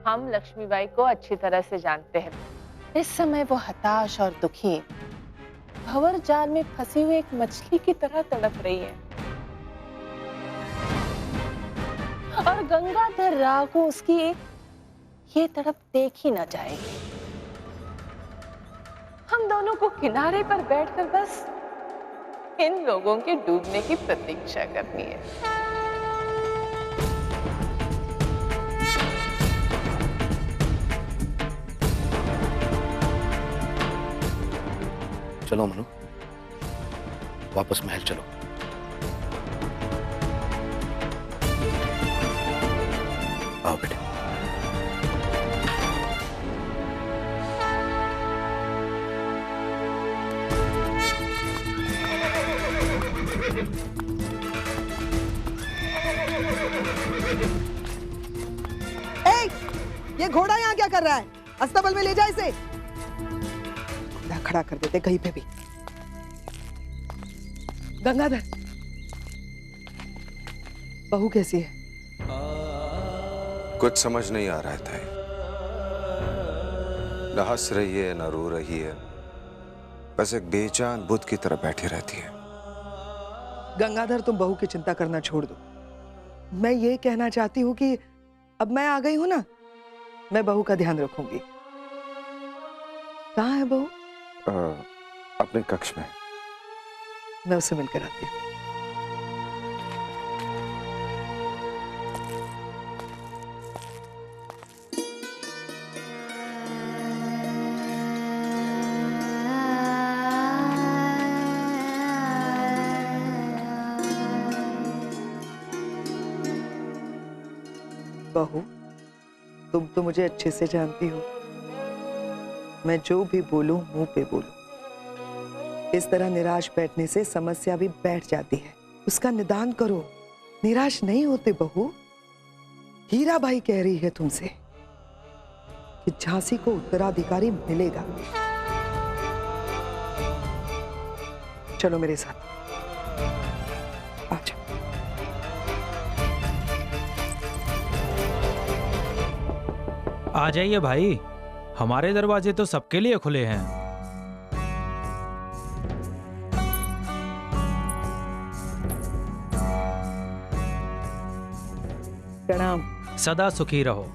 हम लक्ष्मीबाई को अच्छी तरह से जानते हैं। इस समय वो हताश और दुखी भंवर जाल में फंसी हुई एक मछली की तरह तड़प रही है और गंगाधर राव को उसकी ये तड़प देख ही ना जाएगी। हम दोनों को किनारे पर बैठकर बस इन लोगों के डूबने की प्रतीक्षा करनी है। चलो मनु, वापस महल चलो। आओ बेटे। ये घोड़ा यहाँ क्या कर रहा है? अस्तबल में ले जा इसे। खड़ा कर देते कहीं पे भी। गंगाधर, बहू कैसी है? कुछ समझ नहीं आ रहा था। न हंस रही है न रो रही है, बस एक बेजान बुद्ध की तरह बैठी रहती है। गंगाधर, तुम बहू की चिंता करना छोड़ दो। मैं ये कहना चाहती हूँ कि अब मैं आ गई हूं ना, मैं बहू का ध्यान रखूंगी। कहाँ है बहू? अपने कक्ष में। मैं उससे मिलकर आती हूँ। बहू, तुम तो मुझे अच्छे से जानती हो, मैं जो भी बोलूं मुंह पे बोलूं। इस तरह निराश बैठने से समस्या भी बैठ जाती है। उसका निदान करो, निराश नहीं होते बहू। हीराबाई कह रही है तुमसे कि झांसी को उत्तराधिकारी मिलेगा। चलो मेरे साथ, अच्छा। आ जाइए भाई, हमारे दरवाजे तो सबके लिए खुले हैं। प्रणाम। सदा सुखी रहो।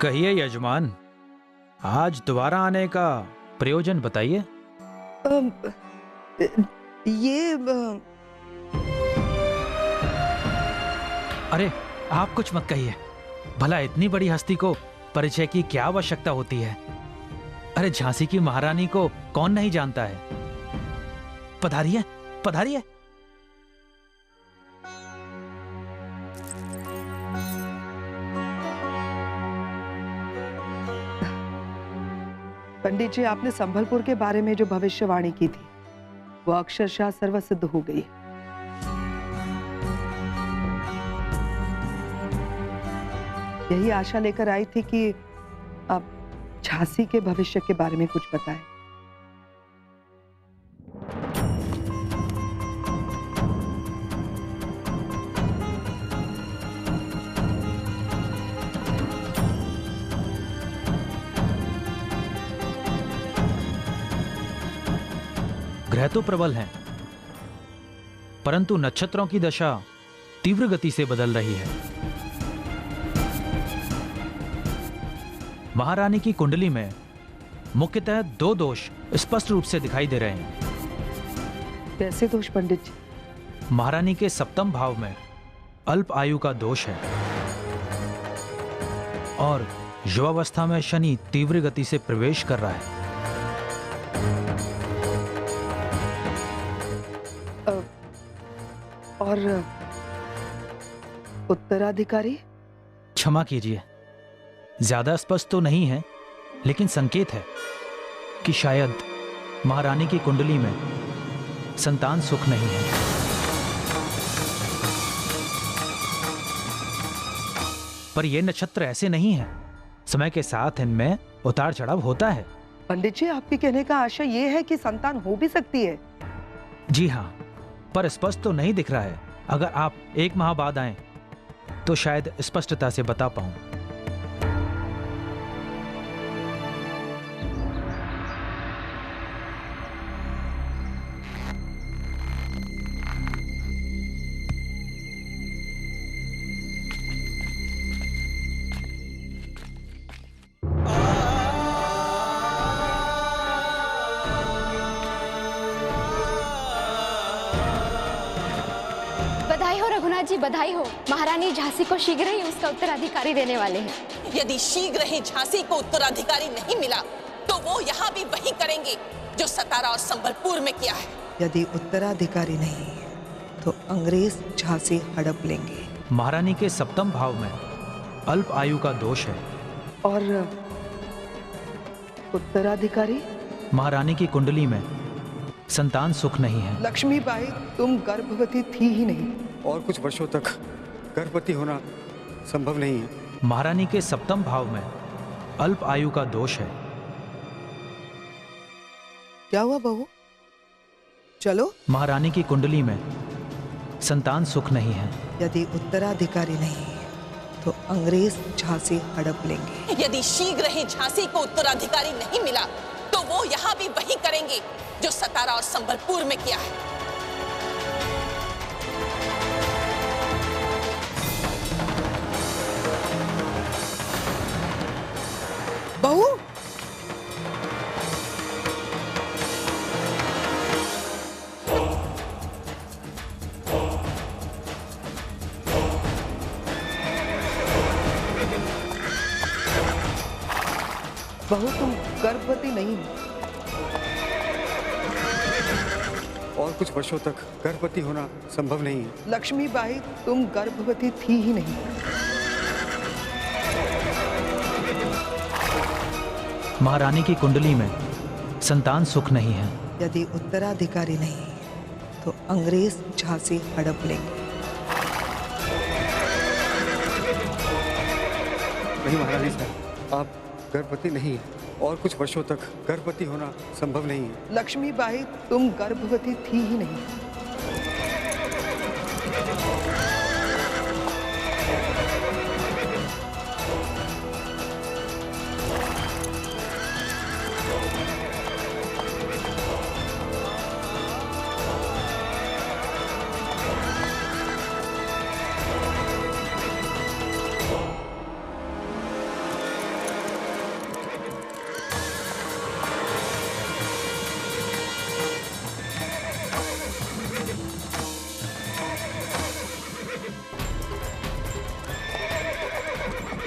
कहिए यजमान, आज दोबारा आने का प्रयोजन बताइए। ये अरे आप कुछ मत कहिए, भला इतनी बड़ी हस्ती को परिचय की क्या आवश्यकता होती है? अरे झांसी की महारानी को कौन नहीं जानता है। पधारिए पधारिए। पंडित जी, आपने संभलपुर के बारे में जो भविष्यवाणी की थी वो अक्षरशः सर्वसिद्ध हो गई। यही आशा लेकर आई थी कि आप झांसी के भविष्य के बारे में कुछ बताएं। ग्रह तो प्रबल हैं, परंतु नक्षत्रों की दशा तीव्र गति से बदल रही है। महारानी की कुंडली में मुख्यतः दो दोष स्पष्ट रूप से दिखाई दे रहे हैं। कैसे दोष पंडित जी? महारानी के सप्तम भाव में अल्प आयु का दोष है और युवावस्था में शनि तीव्र गति से प्रवेश कर रहा है। और उत्तराधिकारी? क्षमा कीजिए, ज्यादा स्पष्ट तो नहीं है, लेकिन संकेत है कि शायद महारानी की कुंडली में संतान सुख नहीं है। पर यह नक्षत्र ऐसे नहीं है, समय के साथ इनमें उतार चढ़ाव होता है। पंडित जी, आपके कहने का आशय यह है कि संतान हो भी सकती है? जी हाँ, पर स्पष्ट तो नहीं दिख रहा है। अगर आप 1 माह बाद आएं तो शायद स्पष्टता से बता पाऊं। बधाई हो रघुनाथ जी, बधाई हो। महारानी झांसी को शीघ्र ही उसका उत्तराधिकारी देने वाले हैं। यदि शीघ्र ही झांसी को उत्तराधिकारी नहीं मिला तो वो यहाँ भी वही करेंगे जो सतारा और संबलपुर में किया है। यदि उत्तराधिकारी नहीं तो अंग्रेज झांसी हड़प लेंगे। महारानी के सप्तम भाव में अल्प आयु का दोष है। और उत्तराधिकारी? महारानी की कुंडली में संतान सुख नहीं है। लक्ष्मीबाई, तुम गर्भवती थी ही नहीं। और कुछ वर्षों तक गर्भवती होना संभव नहीं है। महारानी के सप्तम भाव में अल्प आयु का दोष है। क्या हुआ बहू? चलो। महारानी की कुंडली में संतान सुख नहीं है। यदि उत्तराधिकारी नहीं तो अंग्रेज झांसी हड़प लेंगे। यदि शीघ्र ही झांसी को उत्तराधिकारी नहीं मिला तो वो यहाँ भी वही करेंगे जो सतारा और संबलपुर में किया है। बहू, बहू तुम गर्भवती नहीं हो। और कुछ वर्षों तक गर्भवती होना संभव नहीं है। लक्ष्मीबाई, तुम गर्भवती थी ही नहीं। महारानी की कुंडली में संतान सुख नहीं है। यदि उत्तराधिकारी नहीं तो अंग्रेज झांसी हड़प लेंगे। नहीं महारानी साहब, आप गर्भवती नहीं है। और कुछ वर्षों तक गर्भवती होना संभव नहीं है। लक्ष्मीबाई, तुम गर्भवती थी ही नहीं।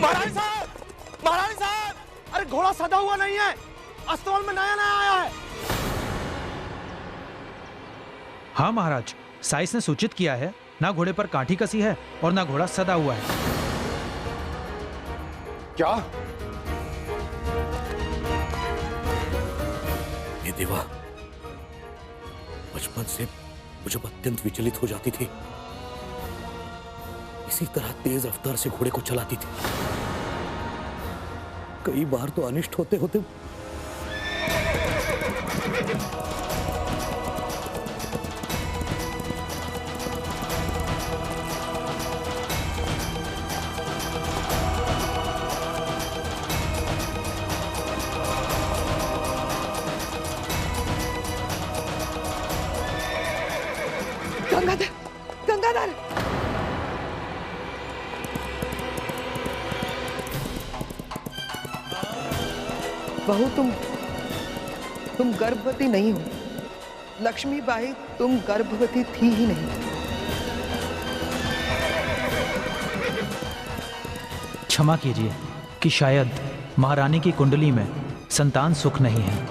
महारानी साहब, महारानी साहब, अरे घोड़ा सदा हुआ नहीं है, अस्तबल में नया नया आया है। हाँ महाराज, साइस ने सूचित किया है, ना घोड़े पर काठी कसी है और ना घोड़ा सदा हुआ है। क्या? ये देवा, बचपन से मुझे अत्यंत विचलित हो जाती थी। इसी तरह तेज रफ्तार से घोड़े को चलाती थी। कई बार तो अनिष्ट होते होते गंगाधर, गंगाधर! बहू, तुम गर्भवती नहीं हो। लक्ष्मीबाई, तुम गर्भवती थी ही नहीं। क्षमा कीजिए कि शायद महारानी की कुंडली में संतान सुख नहीं है।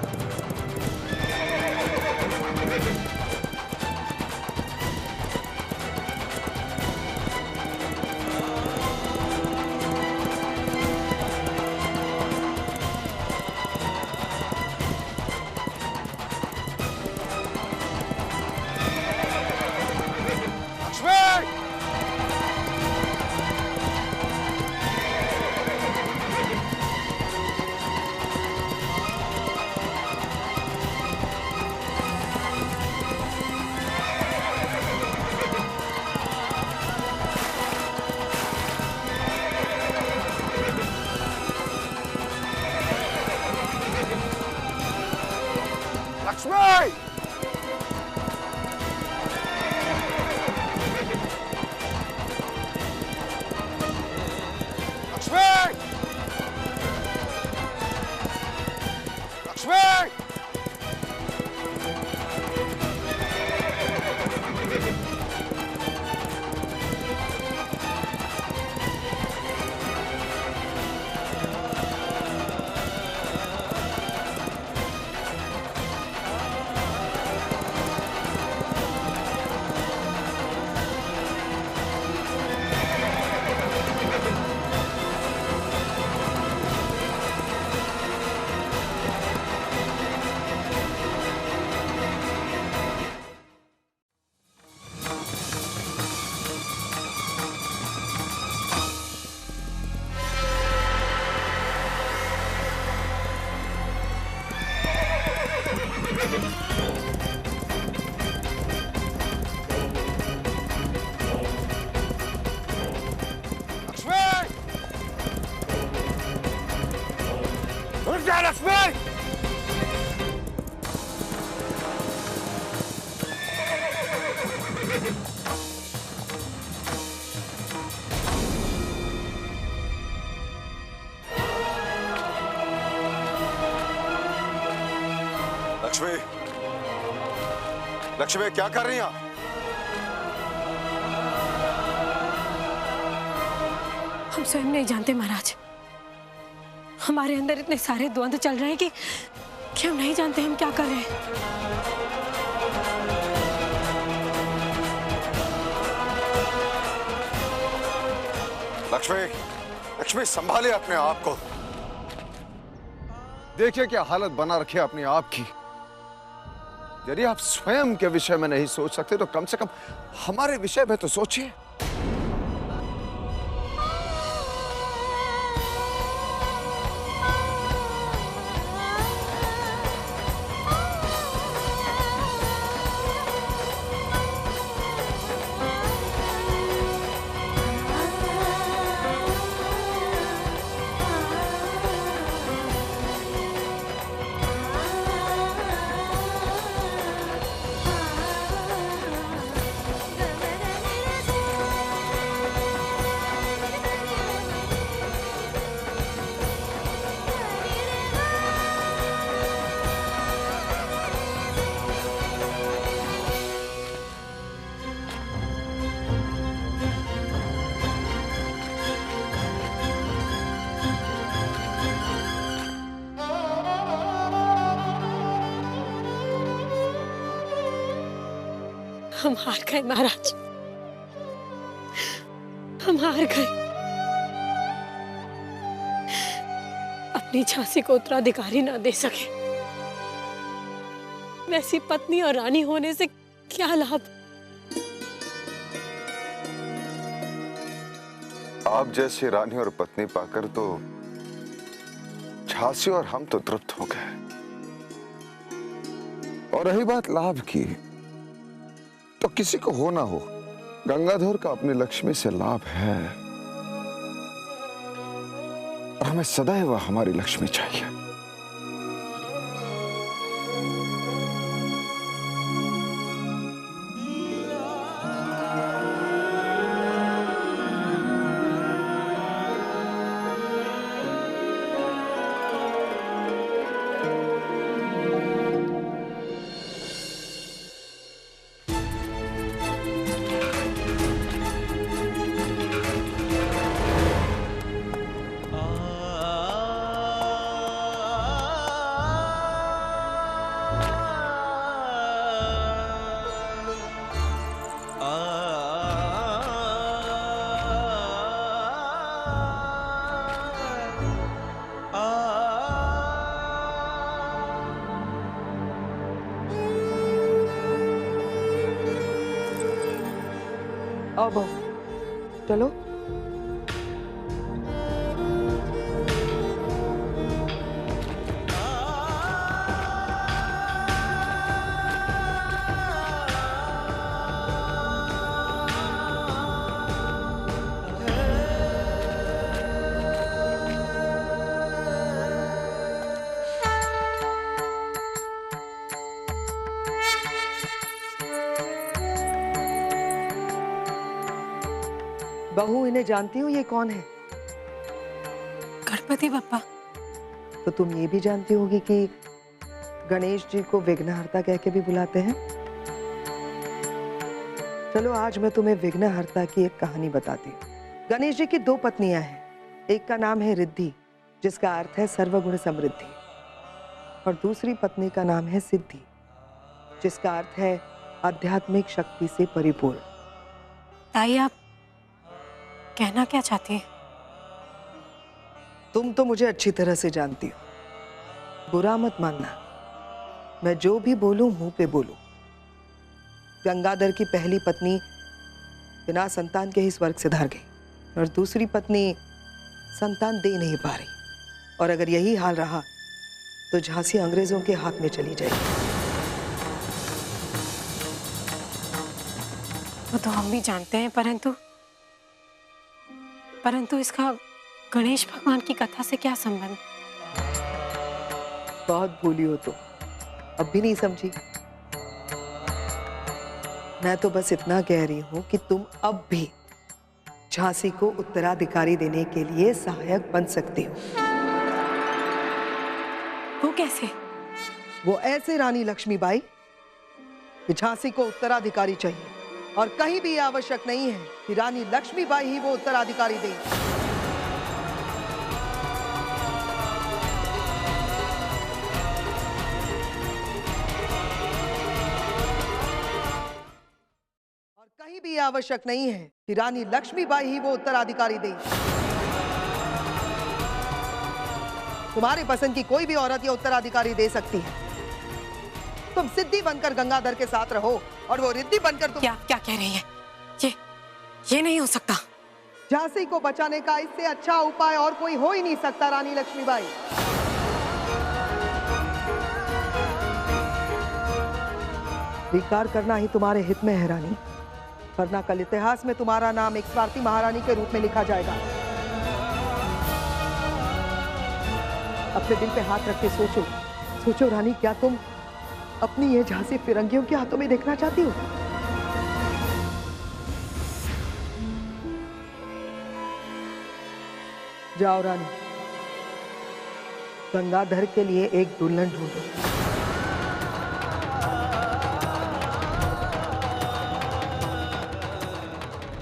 लक्ष्मी! लक्ष्मी! लक्ष्मी! लक्ष्मी! लक्ष्मी क्या कर रही हैं आप? हम स्वयं नहीं जानते महाराज। हमारे अंदर इतने सारे द्वंद्व चल रहे हैं कि हम नहीं जानते हम क्या कर रहे हैं। लक्ष्मी, लक्ष्मी संभालिए अपने आप को। देखिए क्या हालत बना रखी है अपने आप की। यदि आप स्वयं के विषय में नहीं सोच सकते तो कम से कम हमारे विषय में तो सोचिए। हम हार गए महाराज, हम हार गए। अपनी झांसी को उत्तराधिकारी ना दे सके, वैसी पत्नी और रानी होने से क्या लाभ। आप जैसी रानी और पत्नी पाकर तो झांसी और हम तो तृप्त हो गए। और रही बात लाभ की, तो किसी को हो ना हो, गंगाधर का अपनी लक्ष्मी से लाभ है। और हमें सदैव हमारी लक्ष्मी चाहिए। आओ बहू, चलो। बहू, इन्हें जानती हो ये कौन है? गणपति बप्पा। तो तुम ये भी जानती होगी कि गणेश जी को विघ्नहर्ता कह के भी बुलाते हैं। चलो आज मैं तुम्हें विघ्नहर्ता की एक कहानी बताती हूँ। गणेश जी की 2 पत्नियां हैं। एक का नाम है रिद्धि, जिसका अर्थ है सर्वगुण समृद्धि, और दूसरी पत्नी का नाम है सिद्धि, जिसका अर्थ है आध्यात्मिक शक्ति से परिपूर्ण। ताई, आप कहना क्या चाहती हैं? तुम तो मुझे अच्छी तरह से जानती हो, बुरा मत मानना। मैं जो भी बोलूं मुंह पे बोलूं। गंगाधर की पहली पत्नी बिना संतान के ही स्वर्ग से धार गई, और दूसरी पत्नी संतान दे नहीं पा रही, और अगर यही हाल रहा तो झांसी अंग्रेजों के हाथ में चली जाएगी। वो तो हम भी जानते हैं, परंतु इसका गणेश भगवान की कथा से क्या संबंध? बहुत भूली हो तुम, अब भी नहीं समझी। मैं तो बस इतना कह रही हूं कि तुम अब भी झांसी को उत्तराधिकारी देने के लिए सहायक बन सकती हो। वो कैसे? वो ऐसे रानी लक्ष्मीबाई कि झांसी को उत्तराधिकारी चाहिए, और कहीं भी आवश्यक नहीं है कि रानी लक्ष्मीबाई ही वो उत्तराधिकारी दे। और कहीं भी आवश्यक नहीं है कि रानी लक्ष्मीबाई ही वो उत्तराधिकारी दे। तुम्हारी पसंद की कोई भी औरत ये उत्तराधिकारी दे सकती है। तुम सिद्धि बनकर गंगाधर के साथ रहो, और वो रिद्धि बनकर तुम। क्या कह रही हैं? ये नहीं हो सकता। झांसी को बचाने का इससे अच्छा उपाय और कोई हो ही नहीं सकता रानी लक्ष्मीबाई। स्वीकार करना ही तुम्हारे हित में है रानी, वरना कल इतिहास में तुम्हारा नाम एक स्वार्थी महारानी के रूप में लिखा जाएगा। अपने दिल पे हाथ रख के सोचो, सोचो रानी, क्या तुम अपनी ये झांसी फिरंगियों के हाथों में देखना चाहती हो? जाओ रानी, गंगाधर के लिए एक दुल्हन ढूंढो।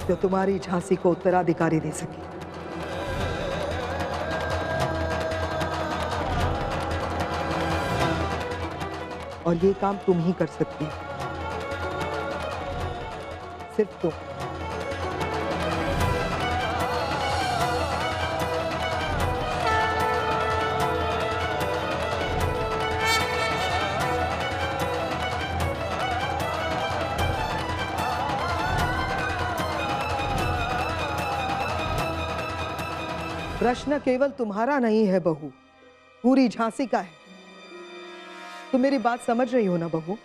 जो तुम्हारी झांसी को उत्तराधिकारी दे सके। और ये काम तुम ही कर सकती हो, सिर्फ तुम। प्रश्न केवल तुम्हारा नहीं है बहू, पूरी झांसी का है। तुम मेरी बात समझ रही हो ना बहू?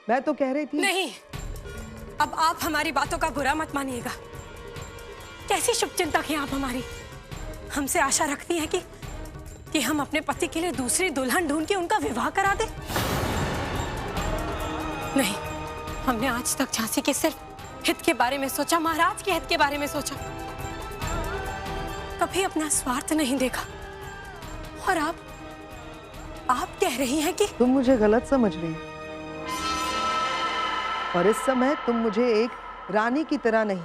मैं तो कह रही थी। नहीं, अब आप हमारी बातों का बुरा मत मानिएगा। कैसी शुभचिंतक हैं आप हमारी। हमसे आशा रखती हैं कि हम अपने पति के लिए दूसरी दुल्हन ढूंढ के उनका विवाह करा दें? नहीं, हमने आज तक झांसी के सिर्फ हित के बारे में सोचा, महाराज के हित के बारे में सोचा, कभी अपना स्वार्थ नहीं देखा। और आप कह रही हैं कि तुम मुझे गलत समझ रही हो, और इस समय तुम मुझे एक रानी की तरह नहीं,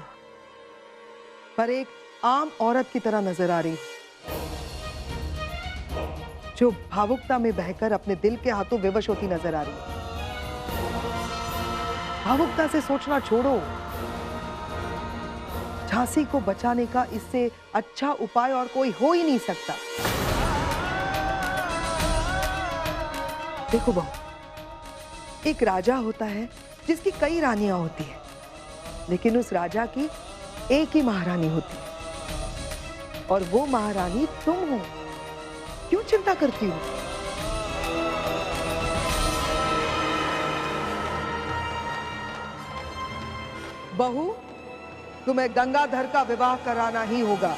पर एक आम औरत की तरह नजर आ रही हो, जो भावुकता में बहकर अपने दिल के हाथों विवश होती नजर आ रही है। भावुकता से सोचना छोड़ो। झांसी को बचाने का इससे अच्छा उपाय और कोई हो ही नहीं सकता। देखो बहू, एक राजा होता है जिसकी कई रानियां होती हैं, लेकिन उस राजा की एक ही महारानी होती है, और वो महारानी तुम हो। क्यों चिंता करती हो? बहू, तुम्हें गंगाधर का विवाह कराना ही होगा।